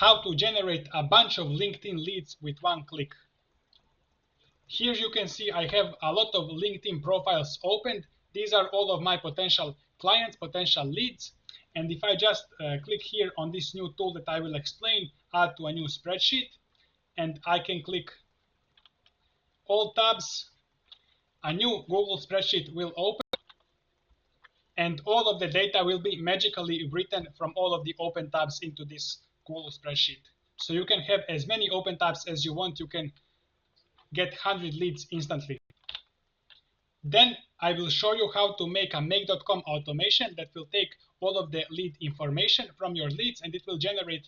how to generate a bunch of LinkedIn leads with one click. Here you can see I have a lot of LinkedIn profiles opened. These are all of my potential clients, potential leads. And if I just click here on this new tool that I will explain, add to a new spreadsheet, and I can click all tabs, a new Google spreadsheet will open, and all of the data will be magically written from all of the open tabs into this Google spreadsheet. So you can have as many open tabs as you want. You can get 100 leads instantly. Then I will show you how to make a make.com automation that will take all of the lead information from your leads, and it will generate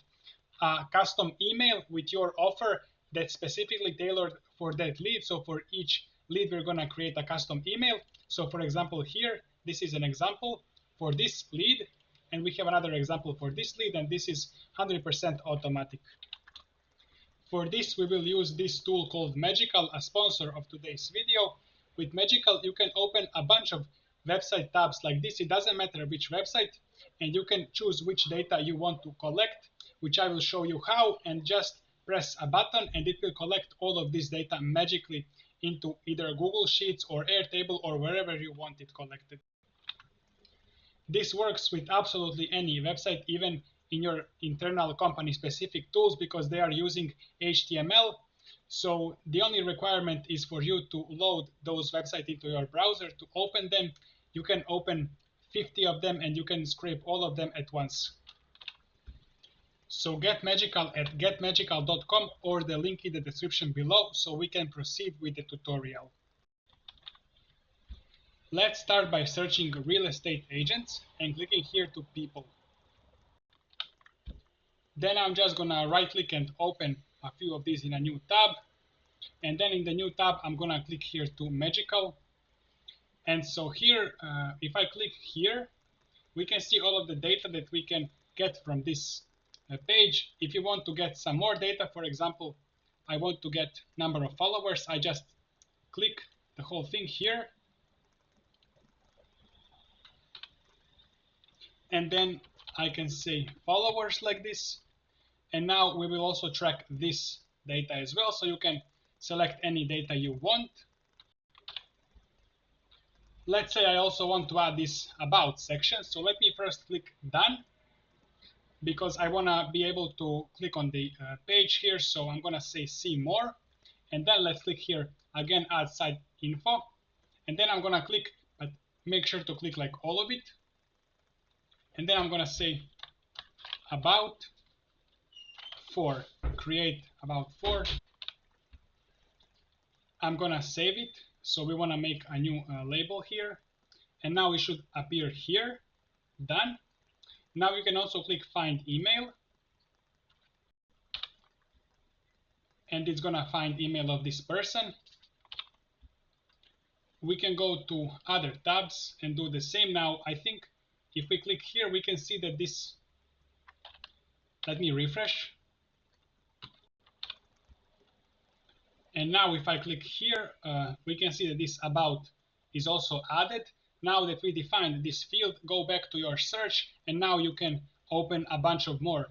a custom email with your offer that's specifically tailored for that lead. So for each lead, we're going to create a custom email. So for example, here, this is an example for this lead, and we have another example for this lead, and this is 100% automatic. For this, we will use this tool called Magical, a sponsor of today's video. With Magical, you can open a bunch of website tabs like this. It doesn't matter which website, and you can choose which data you want to collect, which I will show you how, and just press a button and it will collect all of this data magically into either Google Sheets or Airtable or wherever you want it collected. This works with absolutely any website, even in your internal company specific tools, because they are using HTML. So the only requirement is for you to load those websites into your browser to open them. You can open 50 of them and you can scrape all of them at once. So get Magical at getmagical.com or the link in the description below so we can proceed with the tutorial. Let's start by searching real estate agents and clicking here to people. Then I'm just gonna right click and open a few of these in a new tab. And then in the new tab, I'm gonna click here to Magical. And so here, if I click here, we can see all of the data that we can get from this page. If you want to get some more data, for example, I want to get number of followers, I just click the whole thing here. And then I can say followers like this. And now we will also track this data as well. So you can select any data you want. Let's say I also want to add this about section. So let me first click done, because I want to be able to click on the page here. So I'm going to say see more. And then let's click here again, add site info. And then I'm going to click, but make sure to click like all of it. And then I'm going to say about for, create about for. I'm going to save it. So we want to make a new label here. And now it should appear here. Done. Now you can also click find email. And it's going to find email of this person. We can go to other tabs and do the same. Now, I think if we click here, we can see that this, let me refresh. And now if I click here, we can see that this about is also added. Now that we defined this field, go back to your search, and now you can open a bunch of more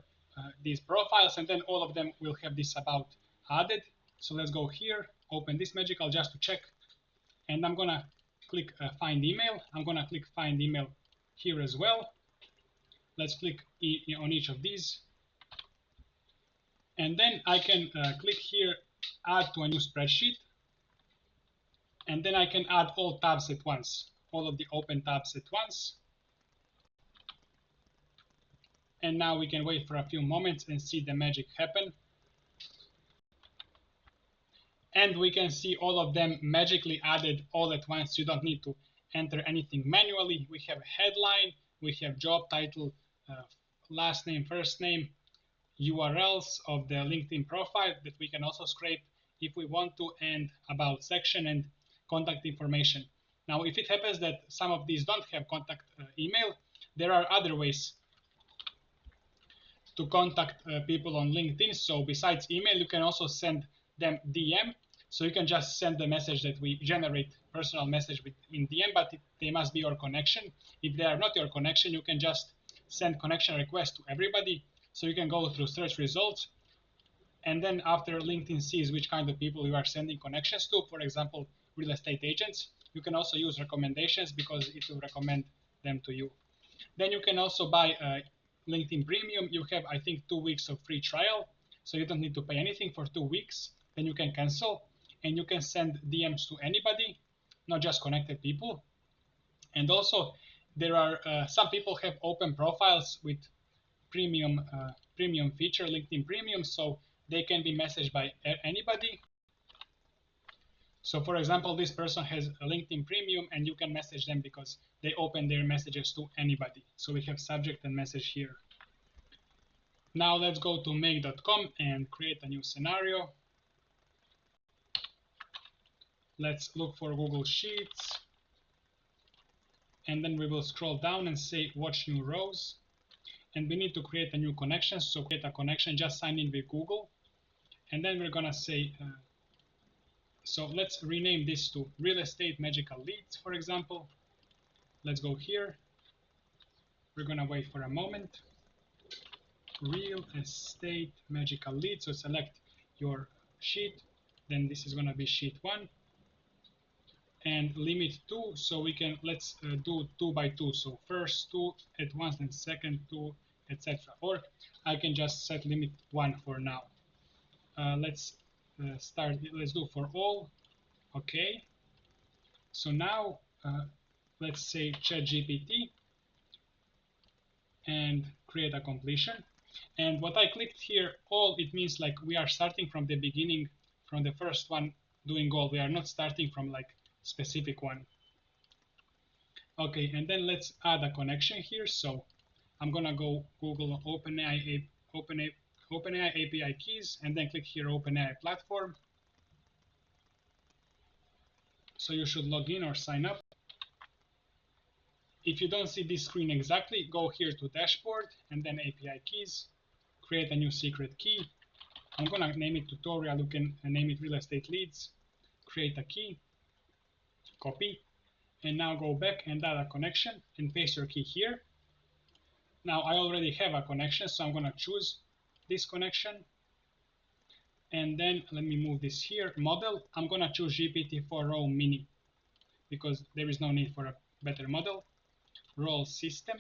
these profiles, and then all of them will have this about added. So let's go here, open this Magical just to check. And I'm gonna click find email. I'm gonna click find email here as well. Let's click on each of these. And then I can click here, add to a new spreadsheet. And then I can add all tabs at once, all of the open tabs at once. And now we can wait for a few moments and see the magic happen. And we can see all of them magically added all at once. You don't need to enter anything manually. We have headline, we have job title, last name, first name, URLs of the LinkedIn profile that we can also scrape if we want to, and about section and contact information. Now, if it happens that some of these don't have contact email, there are other ways to contact people on LinkedIn. So besides email, you can also send them DM. So you can just send the message that we generate, personal message in DM, but they must be your connection. If they are not your connection, you can just send connection request to everybody. So you can go through search results, and then after LinkedIn sees which kind of people you are sending connections to, for example, real estate agents, you can also use recommendations because it will recommend them to you. Then you can also buy LinkedIn Premium. You have, I think, 2 weeks of free trial, so you don't need to pay anything for 2 weeks. Then you can cancel, and you can send DMs to anybody, not just connected people. And also, there are some people have open profiles with premium feature, LinkedIn Premium, so they can be messaged by anybody. So for example, this person has a LinkedIn Premium, and you can message them because they open their messages to anybody. So we have subject and message here. Now let's go to make.com and create a new scenario. Let's look for Google Sheets. And then we will scroll down and say watch new rows. And we need to create a new connection. So create a connection, just sign in with Google. And then we're gonna say, so let's rename this to Real Estate Magical Leads, for example. Let's go here. We're gonna wait for a moment. Real Estate Magical Leads. So select your sheet. Then this is gonna be sheet 1. And limit 2, so we can, let's do 2 by 2. So first 2 at once, and second 2, etc. Or I can just set limit 1 for now. Let's do for all. Okay. So now let's say ChatGPT and create a completion. And what I clicked here, all, it means like we are starting from the beginning, from the first one doing all. We are not starting from like specific one. Okay, and then let's add a connection here. So I'm gonna go Google OpenAI API keys, and then click here OpenAI platform. So you should log in or sign up. If you don't see this screen exactly, go here to dashboard and then API keys, create a new secret key. I'm gonna name it tutorial. You can name it real estate leads, create a key, copy, and now go back and add a connection and paste your key here. Now I already have a connection, so I'm gonna choose this connection. And then let me move this here, model. I'm gonna choose GPT-4 Raw Mini because there is no need for a better model. Role system.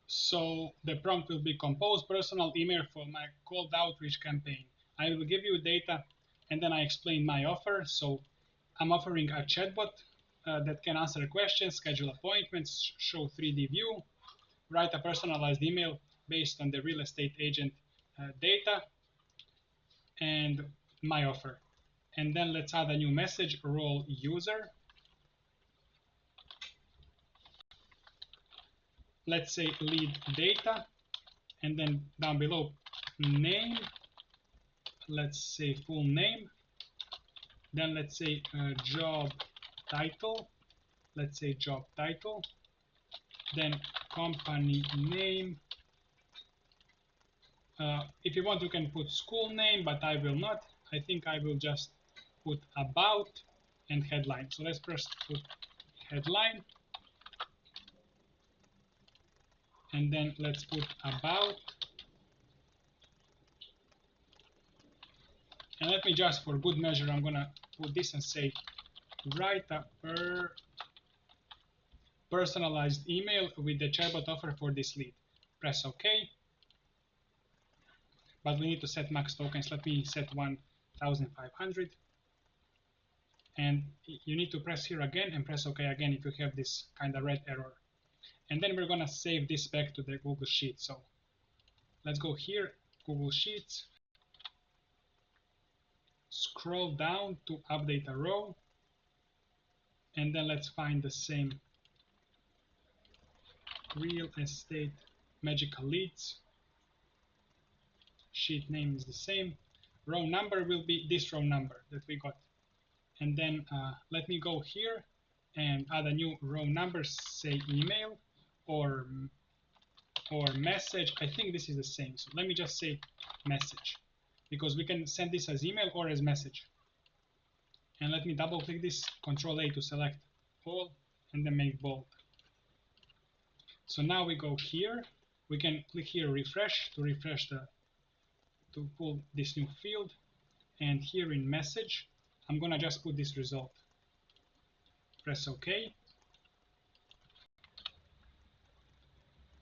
So the prompt will be compose personal email for my cold outreach campaign. I will give you data, and then I explain my offer. So I'm offering a chatbot that can answer questions, schedule appointments, show 3D view, write a personalized email based on the real estate agent data, and my offer. And then let's add a new message, role user. Let's say lead data, and then down below name, let's say full name. Then let's say job title, let's say job title. Then company name. If you want, you can put school name, but I will not. I think I will just put about and headline. So let's first put headline. And then let's put about. And let me just, for good measure, I'm gonna put this and say, write a personalized email with the chatbot offer for this lead. Press OK. But we need to set max tokens. Let me set 1,500. And you need to press here again and press OK again if you have this kind of red error. And then we're gonna save this back to the Google Sheet. So let's go here, Google Sheets. Scroll down to update a row. And then let's find the same real estate magical leads. Sheet name is the same. Row number will be this row number that we got. And then let me go here and add a new row number, say email or message. I think this is the same. So let me just say message, because we can send this as email or as message. And let me double click this, Control A to select all, and then make bold. So now we go here We can click here refresh to refresh to pull this new field. And here in message, I'm gonna just put this result. Press OK.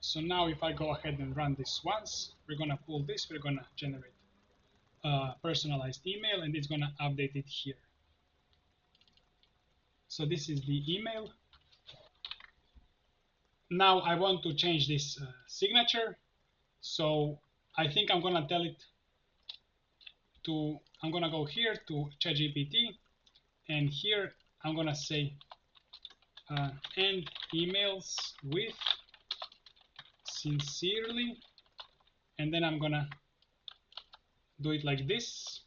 So now if I go ahead and run this once, we're gonna pull this, we're gonna generate a personalized email, and it's gonna update it here. So this is the email. Now I want to change this signature. So I think I'm gonna tell it to, I'm gonna go here to ChatGPT, and here I'm gonna say end emails with sincerely, and then I'm gonna do it like this.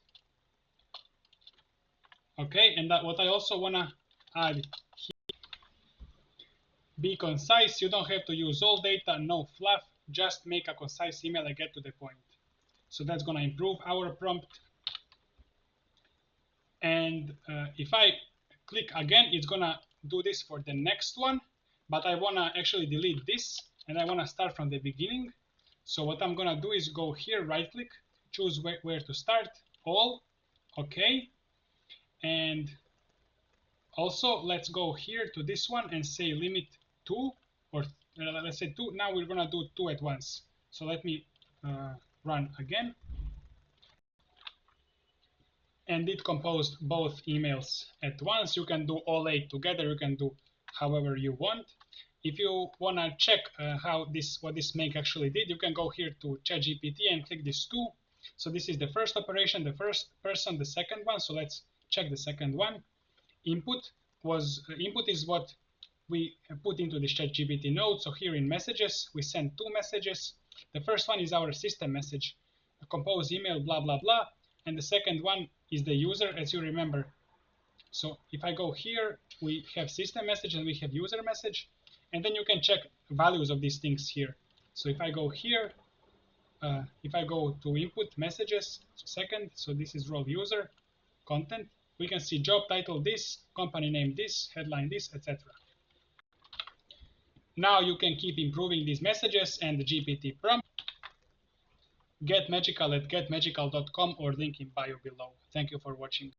Okay, and that what I also wanna add here, be concise. You don't have to use all data, no fluff, just make a concise email and get to the point. So that's gonna improve our prompt. And if I click again, it's gonna do this for the next one, but I wanna actually delete this and I wanna start from the beginning. So what I'm gonna do is go here, right click, choose where to start, all, okay. And also let's go here to this one and say limit 2, or let's say 2. Now we're gonna do 2 at once. So let me run again. And it composed both emails at once. You can do all 8 together. You can do however you want. If you want to check what this make actually did, you can go here to ChatGPT and click this 2. So this is the first operation, the first person, the second one. So let's check the second one. Input is what we put into the ChatGPT node. So here in messages, we send 2 messages. The first one is our system message, compose email, blah, blah, blah. And the second one is the user, as you remember. So if I go here, we have system message and we have user message. And then you can check values of these things here. So if I go here, if I go to input messages, second, so this is role user, content, we can see job title this, company name this, headline this, etc. Now you can keep improving these messages and the GPT prompt. Get Magical at getmagical.com or link in bio below. Thank you for watching.